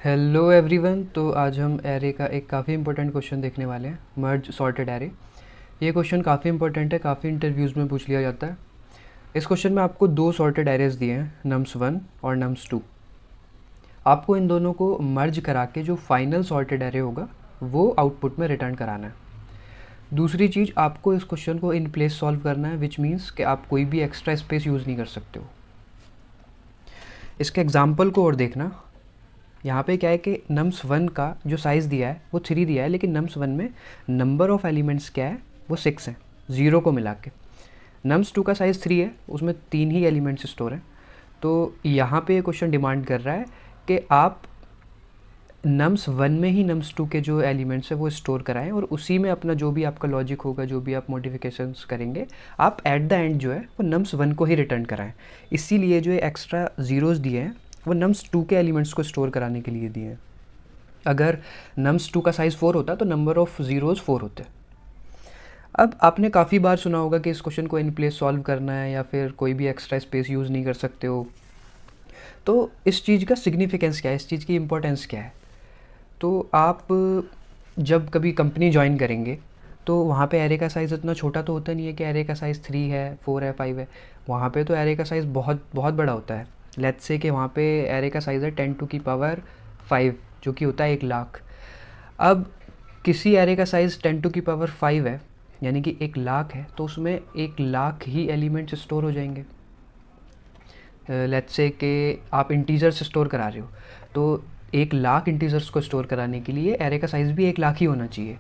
Hello everyone. तो आज हम एरे का एक काफ़ी इंपॉर्टेंट क्वेश्चन देखने वाले हैं, मर्ज सॉर्टेड एरे। ये क्वेश्चन काफ़ी इंपॉर्टेंट है, काफ़ी इंटरव्यूज़ में पूछ लिया जाता है। इस क्वेश्चन में आपको दो सॉर्टेड एरेज दिए हैं, नम्स 1 और नम्स 2। आपको इन दोनों को मर्ज करा के जो फाइनल सॉर्टेड एरे होगा वो आउटपुट में रिटर्न कराना है। दूसरी चीज़, आपको इस क्वेश्चन को इन प्लेस सॉल्व करना है, विच मीन्स कि आप कोई भी एक्स्ट्रा स्पेस यूज़ नहीं कर सकते हो। इसके एग्जाम्पल को और देखना। यहाँ पे क्या है कि नम्स 1 का जो साइज़ दिया है वो 3 दिया है, लेकिन नम्स 1 में नंबर ऑफ़ एलिमेंट्स क्या है, वो 6 हैं, 0 को मिला के। नम्स 2 का साइज़ 3 है, उसमें 3 ही एलिमेंट्स स्टोर हैं। तो यहाँ पे ये क्वेश्चन डिमांड कर रहा है कि आप नम्स 1 में ही नम्स 2 के जो एलिमेंट्स है वो स्टोर कराएं, और उसी में अपना जो भी आपका लॉजिक होगा, जो भी आप मॉडिफिकेशंस करेंगे, आप एट द एंड जो है वो नम्स 1 को ही रिटर्न कराएं। इसीलिए जो एक्स्ट्रा ज़ीरोज़ दिए हैं वो नम्स 2 के एलिमेंट्स को स्टोर कराने के लिए दिए हैं। अगर नम्स 2 का साइज़ 4 होता तो नंबर ऑफ़ ज़ीरोज़ 4 होते। अब आपने काफ़ी बार सुना होगा कि इस क्वेश्चन को इन प्लेस सॉल्व करना है या फिर कोई भी एक्स्ट्रा स्पेस यूज़ नहीं कर सकते हो। तो इस चीज़ का सिग्निफिकेंस क्या है, इस चीज़ की इम्पोर्टेंस क्या है? तो आप जब कभी कंपनी ज्वाइन करेंगे तो वहाँ पे एरे का साइज़ इतना छोटा तो होता नहीं है कि एरे का साइज़ 3 है, 4 है, 5 है। वहाँ पे तो एरे का साइज़ बहुत बहुत बड़ा होता है। लेट्स से कि वहाँ पे एरे का साइज़ है 10⁵ जो कि होता है 1,00,000। अब किसी एरे का साइज़ 10⁵ है, यानी कि 1,00,000 है, तो उसमें 1,00,000 ही एलिमेंट्स स्टोर हो जाएंगे। लेट्स से कि आप इंटीजर्स स्टोर करा रहे हो, तो 1,00,000 इंटीजर्स को स्टोर कराने के लिए एरे का साइज़ भी 1,00,000 ही होना चाहिए।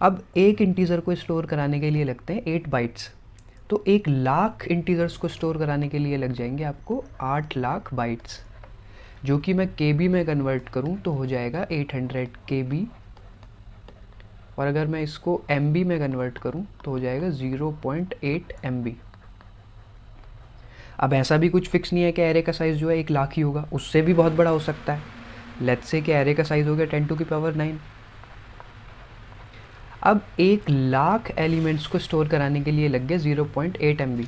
अब एक इंटीजर को स्टोर कराने के लिए लगते हैं 8 बाइट्स, तो 1,00,000 इंटीजर्स को स्टोर कराने के लिए लग जाएंगे आपको 8,00,000 बाइट्स, जो कि मैं केबी में कन्वर्ट करूं तो हो जाएगा 800 केबी, और अगर मैं इसको एमबी में कन्वर्ट करूं तो हो जाएगा 0.8 MB। अब ऐसा भी कुछ फिक्स नहीं है कि एरे का साइज़ जो है 1,00,000 ही होगा, उससे भी बहुत बड़ा हो सकता है। लेट्स से कि एरे का साइज़ हो गया 10⁹9। अब 1,00,000 एलिमेंट्स को स्टोर कराने के लिए लग गए 0.8 MB।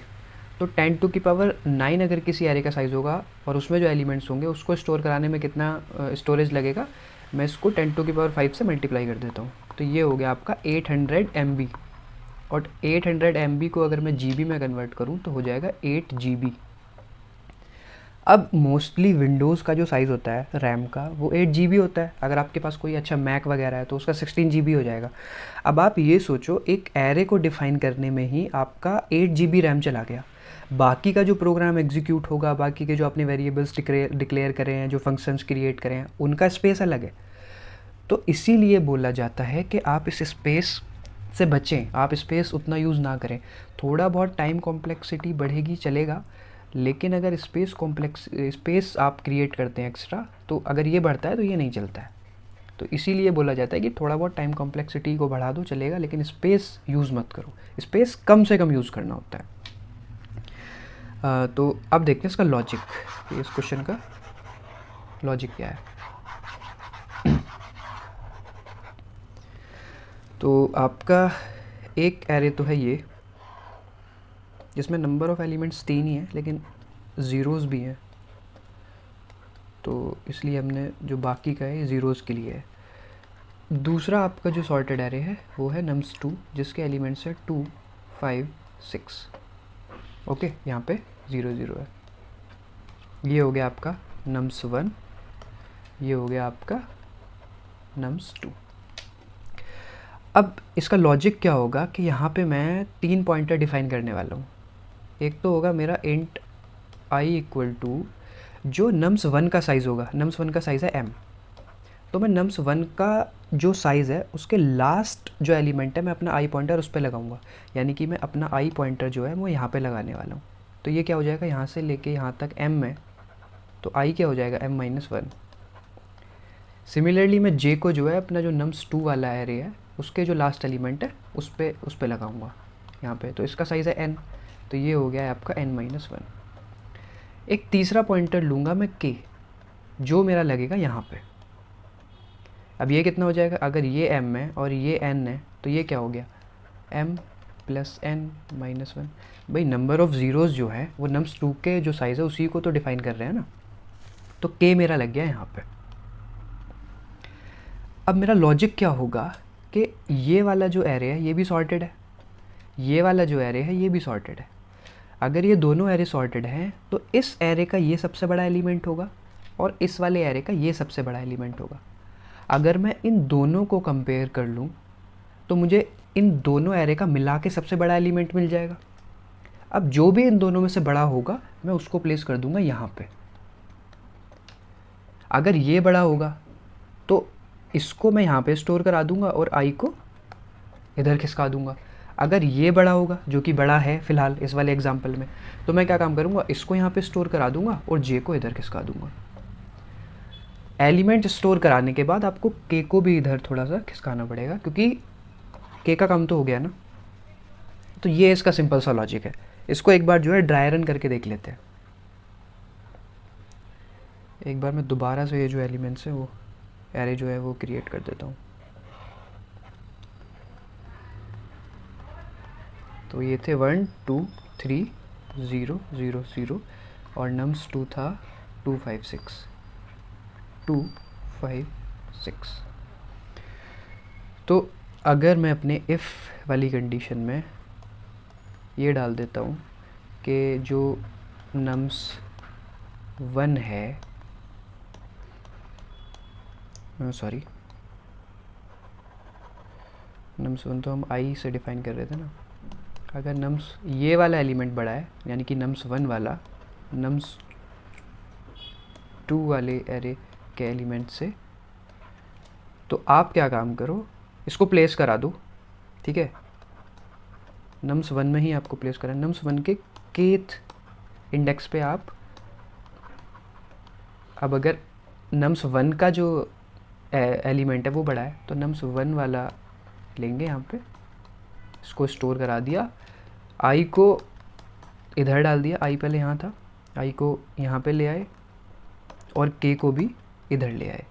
तो 10⁹9 अगर किसी एरे का साइज़ होगा और उसमें जो एलिमेंट्स होंगे उसको स्टोर कराने में कितना स्टोरेज लगेगा, मैं इसको 10⁵5 से मल्टीप्लाई कर देता हूँ, तो ये हो गया आपका 800 MB। और 800 MB को अगर मैं GB में कन्वर्ट करूँ तो हो जाएगा 8 GB। अब मोस्टली विंडोज़ का जो साइज़ होता है रैम का वो 8 GB होता है। अगर आपके पास कोई अच्छा मैक वगैरह है तो उसका 16 GB हो जाएगा। अब आप ये सोचो, एक एरे को डिफ़ाइन करने में ही आपका 8 GB रैम चला गया। बाकी का जो प्रोग्राम एग्जीक्यूट होगा, बाकी के जो आपने वेरिएबल्स डिक्लेयर करे हैं, जो फंक्शंस क्रिएट करें हैं, उनका स्पेस अलग है। तो इसीलिए बोला जाता है कि आप इस स्पेस से बचें, आप स्पेस उतना यूज़ ना करें। थोड़ा बहुत टाइम कॉम्प्लेक्सिटी बढ़ेगी, चलेगा, लेकिन अगर स्पेस आप क्रिएट करते हैं एक्स्ट्रा, तो अगर ये बढ़ता है तो ये नहीं चलता है। तो इसीलिए बोला जाता है कि थोड़ा बहुत टाइम कॉम्प्लेक्सिटी को बढ़ा दो, चलेगा, लेकिन स्पेस यूज़ मत करो। स्पेस कम से कम यूज़ करना होता है। तो अब देखते हैं इसका लॉजिक, इस क्वेश्चन का लॉजिक क्या है। तो आपका एक एरे तो है ये, जिसमें नंबर ऑफ़ एलिमेंट्स 3 ही है, लेकिन ज़ीरोज़ भी हैं, तो इसलिए हमने जो बाकी का है ये ज़ीरोज़ के लिए है। दूसरा आपका जो सॉर्टेड एरे है वो है नम्स 2, जिसके एलिमेंट्स है 2, 5, 6। ओके, यहाँ पे 0 0 है। ये हो गया आपका नम्स 1, ये हो गया आपका नम्स 2। अब इसका लॉजिक क्या होगा कि यहाँ पे मैं 3 पॉइंटर डिफाइन करने वाला हूँ। एक तो होगा मेरा इंट आई इक्वल टू जो नम्स 1 का साइज़ होगा। नम्स 1 का साइज़ है m, तो मैं नम्स 1 का जो साइज़ है उसके लास्ट जो एलिमेंट है मैं अपना आई पॉइंटर उस पर लगाऊंगा, यानी कि मैं अपना आई पॉइंटर जो है वो यहाँ पे लगाने वाला हूँ। तो ये क्या हो जाएगा, यहाँ से लेके यहाँ तक m है, तो आई क्या हो जाएगा m-1। सिमिलरली मैं j को जो है अपना जो नम्स 2 वाला एरे है उसके जो लास्ट एलिमेंट है उस पर लगाऊंगा यहाँ पे, तो इसका साइज़ है n, तो ये हो गया है आपका n-1। एक तीसरा पॉइंटर लूँगा मैं k, जो मेरा लगेगा यहाँ पे। अब ये कितना हो जाएगा, अगर ये m है और ये n है तो ये क्या हो गया, m + n-1। भाई नंबर ऑफ़ ज़ीरोज़ जो है वो नम्स 2 के जो साइज़ है उसी को तो डिफ़ाइन कर रहे हैं ना, तो k मेरा लग गया यहाँ पे। अब मेरा लॉजिक क्या होगा कि ये वाला जो एरे है ये भी सॉर्टेड है, ये वाला जो एरे है ये भी सॉर्टेड है। अगर ये दोनों एरे सॉर्टेड हैं तो इस एरे का ये सबसे बड़ा एलिमेंट होगा और इस वाले एरे का ये सबसे बड़ा एलिमेंट होगा। अगर मैं इन दोनों को कंपेयर कर लूँ तो मुझे इन दोनों एरे का मिला के सबसे बड़ा एलिमेंट मिल जाएगा। अब जो भी इन दोनों में से बड़ा होगा मैं उसको प्लेस कर दूंगा यहाँ पे। अगर ये बड़ा होगा तो इसको मैं यहाँ पे स्टोर करा दूंगा और आई को इधर खिसका दूंगा। अगर ये बड़ा होगा, जो कि बड़ा है फ़िलहाल इस वाले एग्जांपल में, तो मैं क्या काम करूँगा, इसको यहाँ पे स्टोर करा दूंगा और जे को इधर खिसका दूंगा। एलिमेंट स्टोर कराने के बाद आपको के को भी इधर थोड़ा सा खिसकाना पड़ेगा, क्योंकि के का काम तो हो गया ना। तो ये इसका सिंपल सा लॉजिक है। इसको एक बार जो है ड्राई रन करके देख लेते हैं। एक बार मैं दोबारा से ये जो एलिमेंट्स है वो एरे जो है वो क्रिएट कर देता हूँ। तो ये थे 1 2 3 0 0 0 और नम्स 2 था 2 5 6 2 5 6। तो अगर मैं अपने इफ़ वाली कंडीशन में ये डाल देता हूँ कि जो नम्स 1 है, सॉरी नम्स 1 तो हम आई से डिफ़ाइन कर रहे थे ना। अगर नम्स ये वाला एलिमेंट बड़ा है, यानी कि नम्स 1 वाला नम्स 2 वाले एरे के एलिमेंट से, तो आप क्या काम करो, इसको प्लेस करा दो, ठीक है। नम्स 1 में ही आपको प्लेस करा, नम्स 1 के केथ इंडेक्स पे आप, अब अगर नम्स 1 का जो एलिमेंट है वो बड़ा है तो नम्स 1 वाला लेंगे यहाँ पे, इसको स्टोर करा दिया, आई को इधर डाल दिया, आई पहले यहाँ था, आई को यहाँ पे ले आए और के को भी इधर ले आए।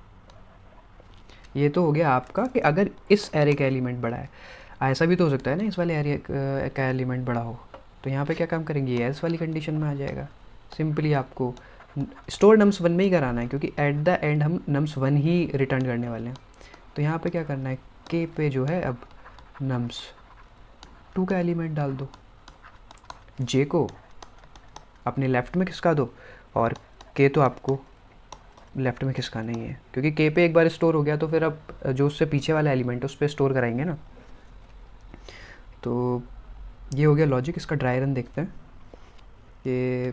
ये तो हो गया आपका कि अगर इस एरे का एलिमेंट बड़ा है। ऐसा भी तो हो सकता है ना इस वाले एरे का एलिमेंट बड़ा हो, तो यहाँ पे क्या काम करेंगे, ये एल्स वाली कंडीशन में आ जाएगा। सिंपली आपको स्टोर नम्स 1 में ही कराना है, क्योंकि एट द एंड हम नम्स 1 ही रिटर्न करने वाले हैं। तो यहाँ पे क्या करना है, के पे जो है अब नम्स 2 का एलिमेंट डाल दो, जे को अपने लेफ़्ट में खिसका दो और के तो आपको लेफ़्ट में खिसकाना ही है, क्योंकि के पे एक बार स्टोर हो गया तो फिर अब जो उससे पीछे वाला एलिमेंट है उस पर स्टोर कराएंगे ना। तो ये हो गया लॉजिक। इसका ड्राई रन देखते हैं कि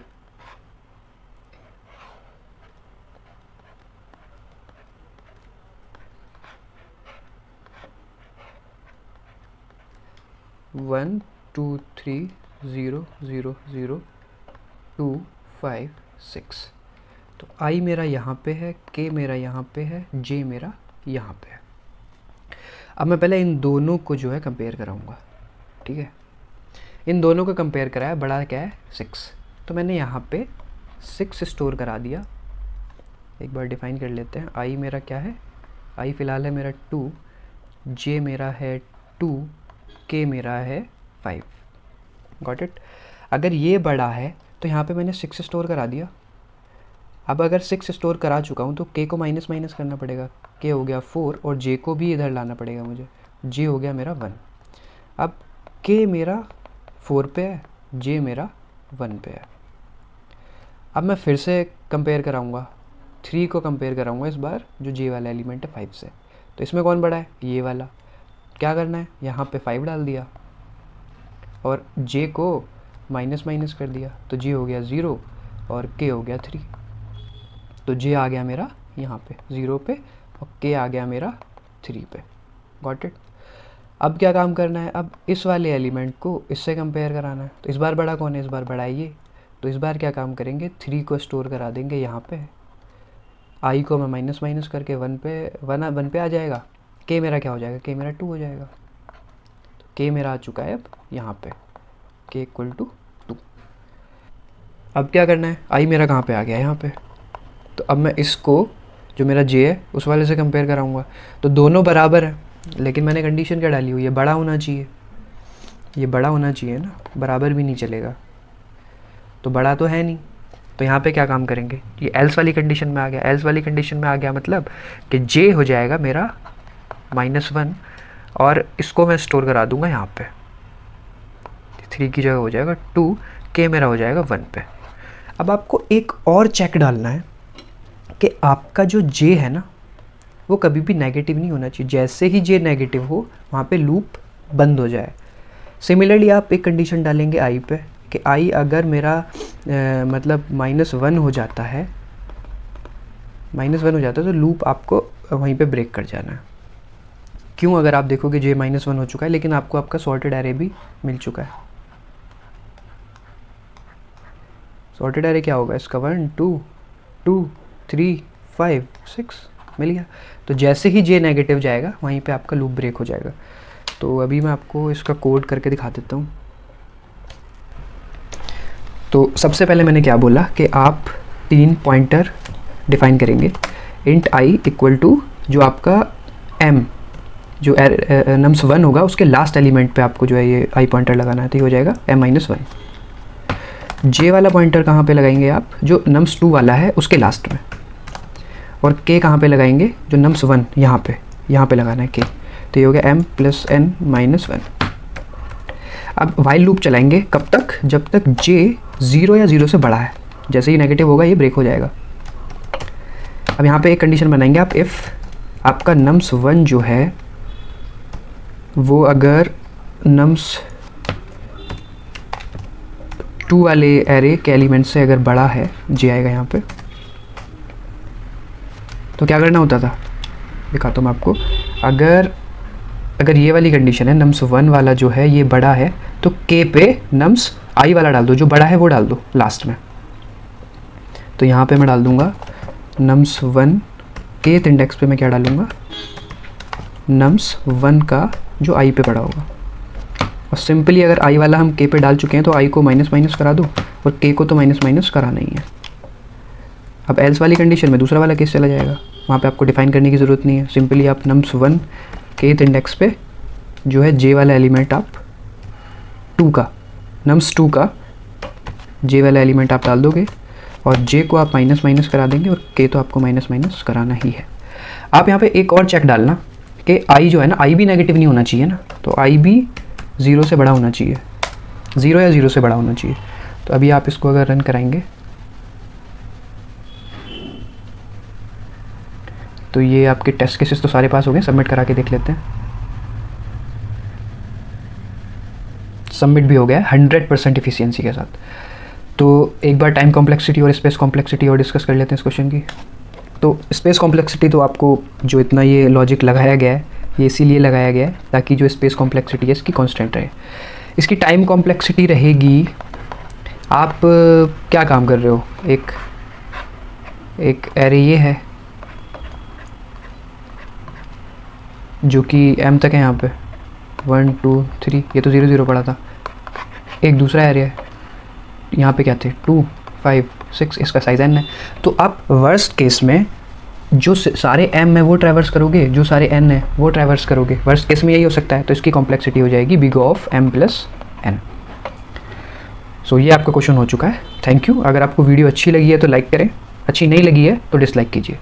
वन 2 3 0 0 0 2 5 6। तो आई मेरा यहाँ पे है, के मेरा यहाँ पे है, जे मेरा यहाँ पे है। अब मैं पहले इन दोनों को जो है कंपेयर कराऊंगा, ठीक है। इन दोनों को कंपेयर कराया, बड़ा क्या है 6, तो मैंने यहाँ पे 6 स्टोर करा दिया। एक बार डिफाइन कर लेते हैं, आई मेरा क्या है, आई फ़िलहाल है मेरा 2, जे मेरा है 2, के मेरा है 5। Got it. अगर ये बड़ा है तो यहाँ पे मैंने 6 स्टोर करा दिया। अब अगर 6 स्टोर करा चुका हूँ तो के को माइनस माइनस करना पड़ेगा, के हो गया 4 और जे को भी इधर लाना पड़ेगा मुझे, जे हो गया मेरा 1। अब के मेरा 4 पे है, जे मेरा 1 पे है। अब मैं फिर से कंपेयर कराऊंगा, 3 को कंपेयर कराऊंगा इस बार, जो जे वाला एलिमेंट है 5 से। तो इसमें कौन बड़ा है, ये वाला। क्या करना है, यहाँ पे 5 डाल दिया और जे को माइनस माइनस कर दिया, तो जे हो गया 0 और के हो गया 3। तो जे आ गया मेरा यहाँ पे 0 पे और के आ गया मेरा 3 पे। Got it. अब क्या काम करना है, अब इस वाले एलिमेंट को इससे कंपेयर कराना है। तो इस बार बड़ा कौन है, इस बार बड़ा है ये। तो इस बार क्या काम करेंगे, 3 को स्टोर करा देंगे यहाँ पे, आई को मैं माइनस माइनस करके 1 पे आ जाएगा। के मेरा क्या हो जाएगा, के मेरा 2 हो जाएगा। तो के मेरा आ चुका है अब यहाँ पे, के इक्वल टू 2। अब क्या करना है, आई मेरा कहाँ पे आ गया, यहाँ पे। तो अब मैं इसको जो मेरा जे है उस वाले से कंपेयर कराऊंगा। तो दोनों बराबर है, लेकिन मैंने कंडीशन क्या डाली हुई है, बड़ा होना चाहिए। ये बड़ा होना चाहिए ना, बराबर भी नहीं चलेगा, तो बड़ा तो है नहीं। तो यहाँ पे क्या काम करेंगे, ये एल्स वाली कंडीशन में आ गया। एल्स वाली कंडीशन में आ गया मतलब कि जे हो जाएगा मेरा -1 और इसको मैं स्टोर करा दूंगा यहाँ पे, 3 की जगह हो जाएगा 2, k मेरा हो जाएगा 1 पे। अब आपको एक और चेक डालना है कि आपका जो j है ना वो कभी भी नेगेटिव नहीं होना चाहिए। जैसे ही j नेगेटिव हो वहाँ पे लूप बंद हो जाए। सिमिलरली आप एक कंडीशन डालेंगे i पे कि i अगर मेरा मतलब -1 हो जाता है, तो लूप आपको वहीं पे ब्रेक कर जाना है। क्यों? अगर आप देखोगे j -1 हो चुका है लेकिन आपको आपका सॉर्टेड एरे भी मिल चुका है। सॉर्टेड एरे क्या होगा इसका? 1 2 2 3 5 6 मिल गया। तो जैसे ही j नेगेटिव जाएगा वहीं पे आपका लूप ब्रेक हो जाएगा। तो अभी मैं आपको इसका कोड करके दिखा देता हूँ। तो सबसे पहले मैंने क्या बोला कि आप 3 पॉइंटर डिफाइन करेंगे। इंट i इक्वल टू जो आपका m जो नम्स 1 होगा उसके लास्ट एलिमेंट पे आपको जो है ये i पॉइंटर लगाना है, तो ये हो जाएगा m-1। j वाला पॉइंटर कहाँ पे लगाएंगे आप? जो नम्स 2 वाला है उसके लास्ट में। और k कहाँ पे लगाएंगे? जो नम्स 1 यहाँ पे लगाना है k। तो ये हो गया m + n-1। अब वाइल लूप चलाएंगे कब तक? जब तक j 0 या 0 से बड़ा है। जैसे ही नेगेटिव होगा ये ब्रेक हो जाएगा। अब यहाँ पे एक कंडीशन बनाएंगे आप, इफ़ आपका नम्स 1 जो है वो अगर नम्स 2 वाले एरे के एलिमेंट से अगर बड़ा है, j आएगा यहाँ पे, तो क्या करना होता था दिखाता हूँ मैं आपको। अगर ये वाली कंडीशन है, नम्स 1 वाला जो है ये बड़ा है, तो k पे नम्स i वाला डाल दो, जो बड़ा है वो डाल दो लास्ट में। तो यहाँ पे मैं डाल दूँगा नम्स 1 kth इंडेक्स पे मैं क्या डालूँगा? नम्स 1 का जो i पे पड़ा होगा। और सिंपली अगर i वाला हम k पे डाल चुके हैं तो i को माइनस करा दो और k को तो माइनस कराना ही है। अब एल्स वाली कंडीशन में दूसरा वाला केस चला जाएगा, वहाँ पे आपको डिफाइन करने की ज़रूरत नहीं है। सिंपली आप नम्स 1 kth इंडेक्स पे जो है j वाला एलिमेंट आप नम्स 2 का j वाला एलिमेंट आप डाल दोगे और j को आप माइनस करा देंगे और k तो आपको माइनस कराना ही है। आप यहाँ पे एक और चेक डालना कि i जो है ना, i भी नेगेटिव नहीं होना चाहिए ना, तो i भी 0 से बड़ा होना चाहिए, 0 या 0 से बड़ा होना चाहिए। तो अभी आप इसको अगर रन कराएंगे तो ये आपके टेस्ट केसेस तो सारे पास हो गए। सबमिट करा के देख लेते हैं। सबमिट भी हो गया 100% इफिशियंसी के साथ। तो एक बार टाइम कॉम्प्लेक्सिटी और स्पेस कॉम्प्लेक्सिटी और डिस्कस कर लेते हैं इस क्वेश्चन की। तो स्पेस कॉम्प्लेक्सिटी तो आपको जो इतना ये लॉजिक लगाया गया है ये इसीलिए लगाया गया है ताकि जो स्पेस कॉम्प्लेक्सिटी है इसकी कांस्टेंट रहे। इसकी टाइम कॉम्प्लेक्सिटी रहेगी, आप क्या काम कर रहे हो, एक एरे ये है जो कि m तक है, यहाँ पे 1 2 3, ये तो 0 0 पड़ा था। एक दूसरा एरे है, यहाँ पे क्या थे 2 5 6, इसका साइज़ n है। तो आप वर्स्ट केस में जो सारे m है वो ट्रैवर्स करोगे, जो सारे n है वो ट्रैवर्स करोगे। वर्स्ट केस में यही हो सकता है। तो इसकी कॉम्प्लेक्सिटी हो जाएगी बिग ऑफ m + n। सो ये आपका क्वेश्चन हो चुका है। Thank you. अगर आपको वीडियो अच्छी लगी है तो लाइक करें, अच्छी नहीं लगी है तो डिसलाइक कीजिए।